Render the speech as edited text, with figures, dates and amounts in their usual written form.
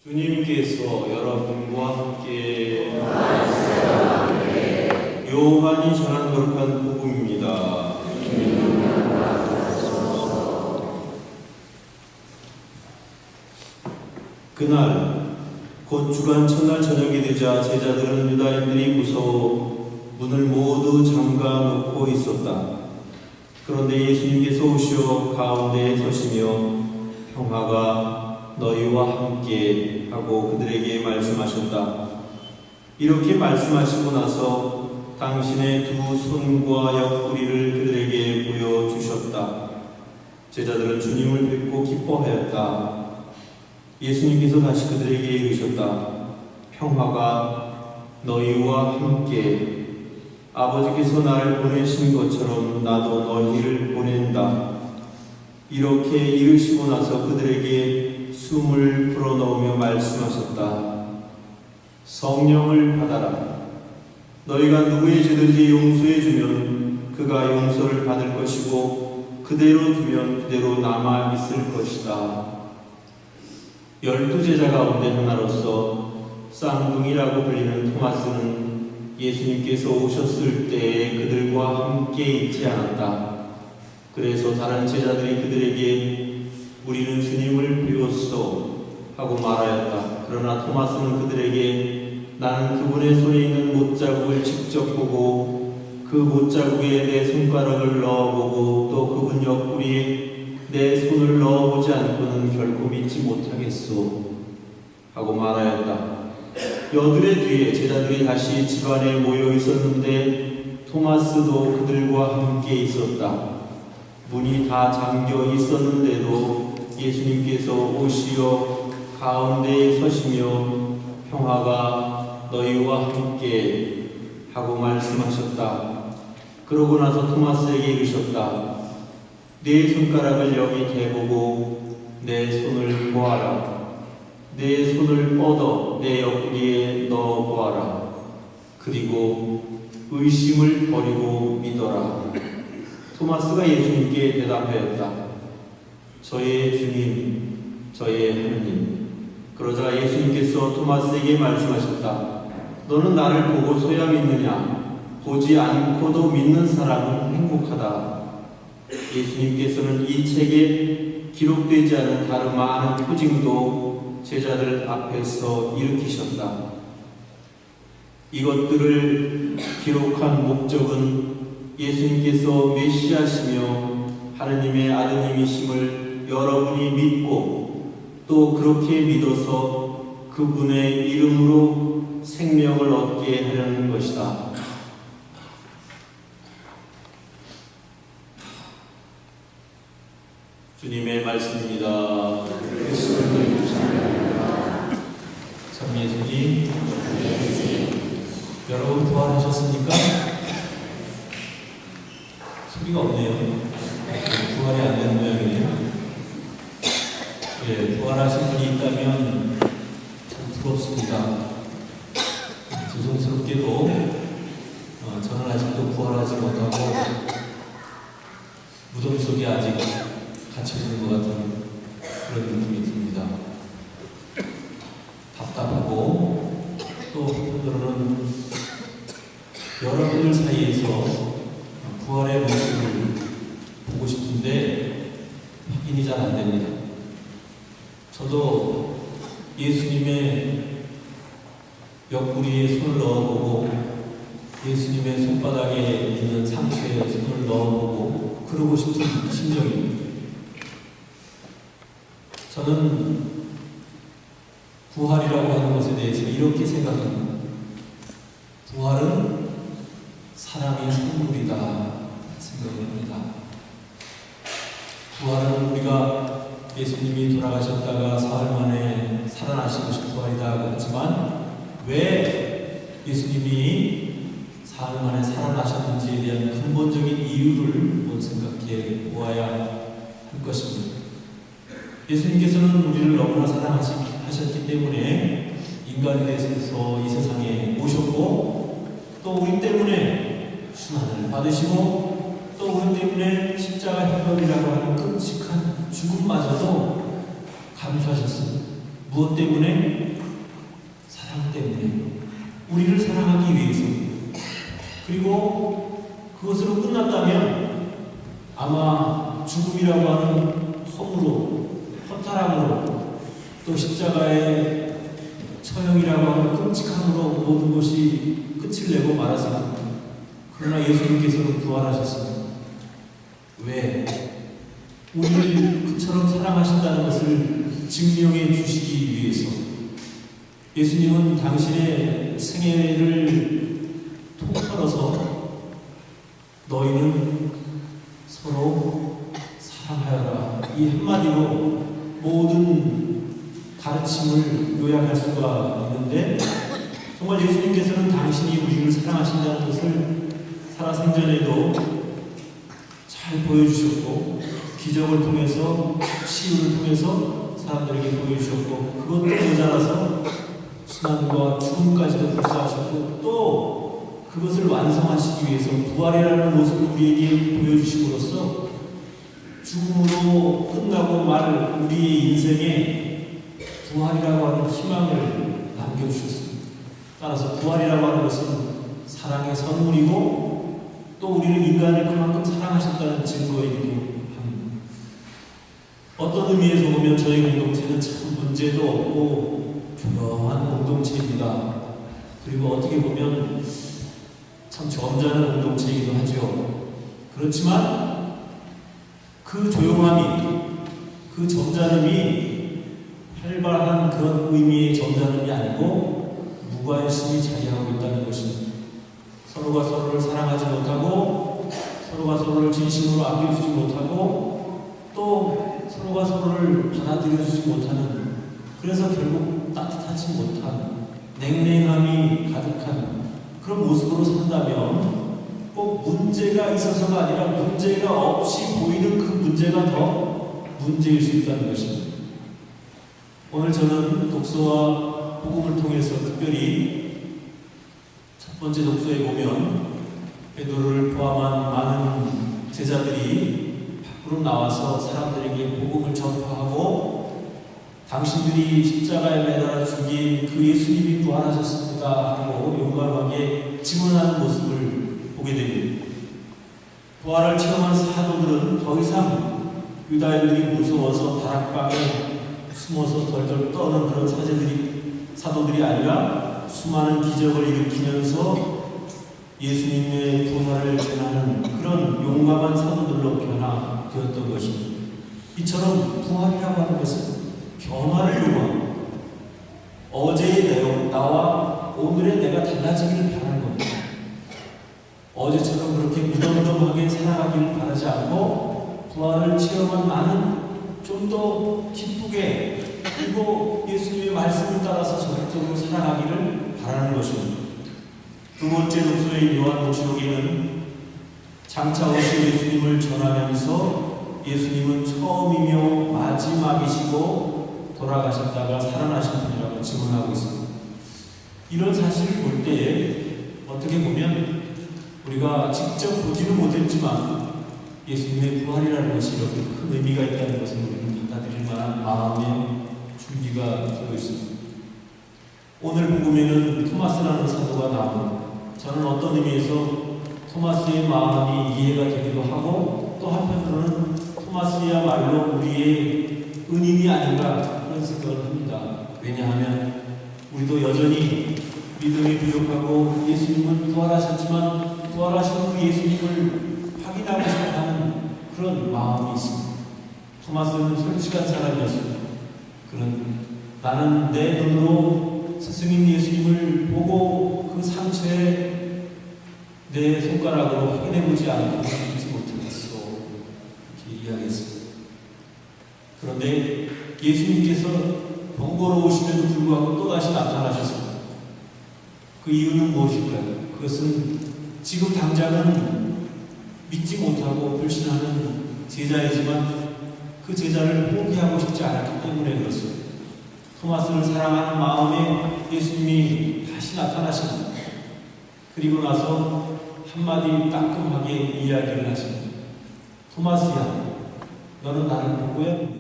주님께서 여러분과 함께 요한이 전한 거룩한 복음입니다. 그날 곧 주간 첫날 저녁이 되자 제자들은 유다인들이 무서워 문을 모두 잠가 놓고 있었다. 그런데 예수님께서 오시어 가운데에 서시며 평화가 너희와 함께 하고 그들에게 말씀하셨다. 이렇게 말씀하시고 나서 당신의 두 손과 옆구리를 그들에게 보여주셨다. 제자들은 주님을 뵙고 기뻐하였다. 예수님께서 다시 그들에게 이르셨다. 평화가 너희와 함께. 아버지께서 나를 보내신 것처럼 나도 너희를 보낸다. 이렇게 이르시고 나서 그들에게 숨을 불어넣으며 말씀하셨다. 성령을 받아라. 너희가 누구의 죄든지 용서해주면 그가 용서를 받을 것이고 그대로 두면 그대로 남아 있을 것이다. 12제자 가운데 하나로서 쌍둥이라고 불리는 토마스는 예수님께서 오셨을 때에 그들과 함께 있지 않았다. 그래서 다른 제자들이 그들에게 우리는 주님을 배웠소 하고 말하였다. 그러나 토마스는 그들에게 나는 그분의 손에 있는 못자국을 직접 보고 그 못자국에 내 손가락을 넣어보고 또 그분 옆구리에 내 손을 넣어보지 않고는 결코 믿지 못하겠소 하고 말하였다. 여들의 뒤에 제자들이 다시 집안에 모여 있었는데 토마스도 그들과 함께 있었다. 문이 다 잠겨 있었는데도 예수님께서 오시어 가운데에 서시며 평화가 너희와 함께 하고 말씀하셨다. 그러고 나서 토마스에게 이르셨다. 내 손가락을 여기 대보고 내 손을 보아라. 내 손을 뻗어 내 옆구리에 넣어보아라. 그리고 의심을 버리고 믿어라. 토마스가 예수님께 대답하였다. 저의 주님, 저의 하느님. 그러자 예수님께서 토마스에게 말씀하셨다. 너는 나를 보고서야 믿느냐? 보지 않고도 믿는 사람은 행복하다. 예수님께서는 이 책에 기록되지 않은 다른 많은 표징도 제자들 앞에서 일으키셨다. 이것들을 기록한 목적은 예수님께서 메시아시며 하느님의 아드님이심을 여러분이 믿고 또 그렇게 믿어서 그분의 이름으로 생명을 얻게 하려는 것이다. 주님의 말씀입니다. 참 예수님, 여러분 부활하셨습니까? 소리가 없네요. 부활이 안 되는 모양이네요. 예, 부활하신 분이 있다면 참 부럽습니다. 죄송스럽게도 저는 아직도 부활하지 못하고 무덤 속에 아직 갇혀 있는 것 같은 그런 느낌이 듭니다. 답답하고 또 한편으로는 여러분들 사이에서 부활의 모습을 보고 싶은데 확인이 잘 안 됩니다. 저도 예수님의 옆구리에 손을 넣어보고 예수님의 손바닥에 있는 상처에 손을 넣어보고 그러고 싶은 심정입니다. 저는 부활이라고 하는 것에 대해서 이렇게 생각합니다. 부활은 사람의 선물이다 생각합니다. 부활은 우리가 예수님이 돌아가셨다가 사흘 만에 살아나신 것이 부활이다 하지만 왜 예수님이 사흘 만에 살아나셨는지에 대한 근본적인 이유를 한번 생각해 보아야 할 것입니다. 예수님께서는 우리를 너무나 사랑하셨기 때문에 인간이 되셔서 이 세상에 오셨고 또 우리 때문에 순환을 받으시고 또 우리 때문에 십자가 형벌이라고 하는 끔찍한 죽음마저도 감수하셨습니다. 무엇 때문에? 사랑 때문에. 우리를 사랑하기 위해서. 그리고 그것으로 끝났다면 아마 죽음이라고 하는 험으로, 허탈함으로, 또 십자가의 처형이라고 하는 끔찍함으로 모든 것이 끝을 내고 말았을 겁니다. 그러나 예수님께서는 부활하셨습니다. 왜? 우리를 그처럼 사랑하신다는 것을 증명해 주시기 위해서. 예수님은 당신의 생애를 통틀어서 너희는 서로 사랑하여라, 이 한마디로 모든 가르침을 요약할 수가 있는데, 정말 예수님께서는 당신이 우리를 사랑하신다는 것을 살아생전에도 잘 보여주셨고, 기적을 통해서, 치유를 통해서 사람들에게 보여주셨고, 그것도 모자라서 순환과 죽음까지도 불사하셨고, 또 그것을 완성하시기 위해서 부활이라는 모습을 우리에게 보여주심으로써 죽음으로 끝나고 말 우리의 인생에 부활이라고 하는 희망을 남겨주셨습니다. 따라서 부활이라고 하는 것은 사랑의 선물이고, 또 우리를 인간을 그만큼 사랑하셨다는 증거이기도 합니다. 어떤 의미에서 보면 저희 공동체는 참 문제도 없고 조용한 공동체입니다. 그리고 어떻게 보면 참 점잖은 공동체이기도 하죠. 그렇지만 그 조용함이, 그 점잖음이 활발한 그런 의미의 점잖음이 아니고 무관심이 자리하고 있다는 것입니다. 서로가 서로를 사랑하지 못하고, 서로가 서로를 진심으로 아껴주지 못하고, 또 서로가 서로를 받아들여주지 못하는, 그래서 결국 따뜻하지 못한, 냉랭함이 가득한 그런 모습으로 산다면 꼭 문제가 있어서가 아니라 문제가 없이 보이는 그 문제가 더 문제일 수 있다는 것입니다. 오늘 저는 독서와 복음을 통해서 특별히 첫 번째 독서에 보면 베드로를 포함한 많은 제자들이 밖으로 나와서 사람들에게 복음을 전파하고, 당신들이 십자가에 매달아 죽인 그 예수님이 부활하셨습니다 하고 용감하게 증언하는 모습을 보게 됩니다. 부활을 체험한 사도들은 더 이상 유다인들이 무서워서 다락방에 숨어서 덜덜 떠는 그런 사도들이 아니라 수많은 기적을 일으키면서 예수님의 부활을 전하는 그런 용감한 사도들로 변화되었던 것입니다. 이처럼 부활이라고 하는 것은 변화를 요구합니다. 어제의 나와 오늘의 내가 달라지기를 바라는 겁니다. 어제처럼 그렇게 무덤덤하게 살아가기를 바라지 않고, 부활을 체험한 나는 좀 더 기쁘게, 그리고 예수님의 말씀을 따라서 적극적으로 살아가기를 바라는 것입니다. 두 번째 독서인 요한복음에는 장차 오실 예수님을 전하면서 예수님은 처음이며 마지막이시고 돌아가셨다가 살아나신 분이라고 증언하고 있습니다. 이런 사실을 볼 때에 어떻게 보면 우리가 직접 보지는 못했지만 예수님의 부활이라는 것이 이렇게 큰 의미가 있다는 것을 우리는 받아들일 만한 마음의 준비가 되어 있습니다. 오늘 복음에는 토마스라는 사도가 나옵니다. 저는 어떤 의미에서 토마스의 마음이 이해가 되기도 하고, 또 한편으로는 토마스야말로 우리의 은인이 아닌가 그런 생각을 합니다. 왜냐하면 우리도 여전히 믿음이 부족하고, 예수님은 부활하셨지만 부활하신 그 예수님을 확인하고 싶어하는 그런 마음이 있습니다. 토마스는 솔직한 사람이었습니다. 나는 내 눈으로 스승인 예수님을 보고 그 상처에 내 손가락으로 확인해보지 않고 믿지 못하겠어, 이렇게 이야기했습니다. 그런데 예수님께서 번거로우심에도 불구하고 또다시 나타나셨습니다. 그 이유는 무엇일까요? 그것은 지금 당장은 믿지 못하고 불신하는 제자이지만 그 제자를 포기하고 싶지 않았기 때문에 그렇습니다. 토마스를 사랑하는 마음에 예수님이 다시 나타나십니다. 그리고 나서 한마디 따끔하게 이야기를 하십니다. 토마스야, 너는 나를 보고야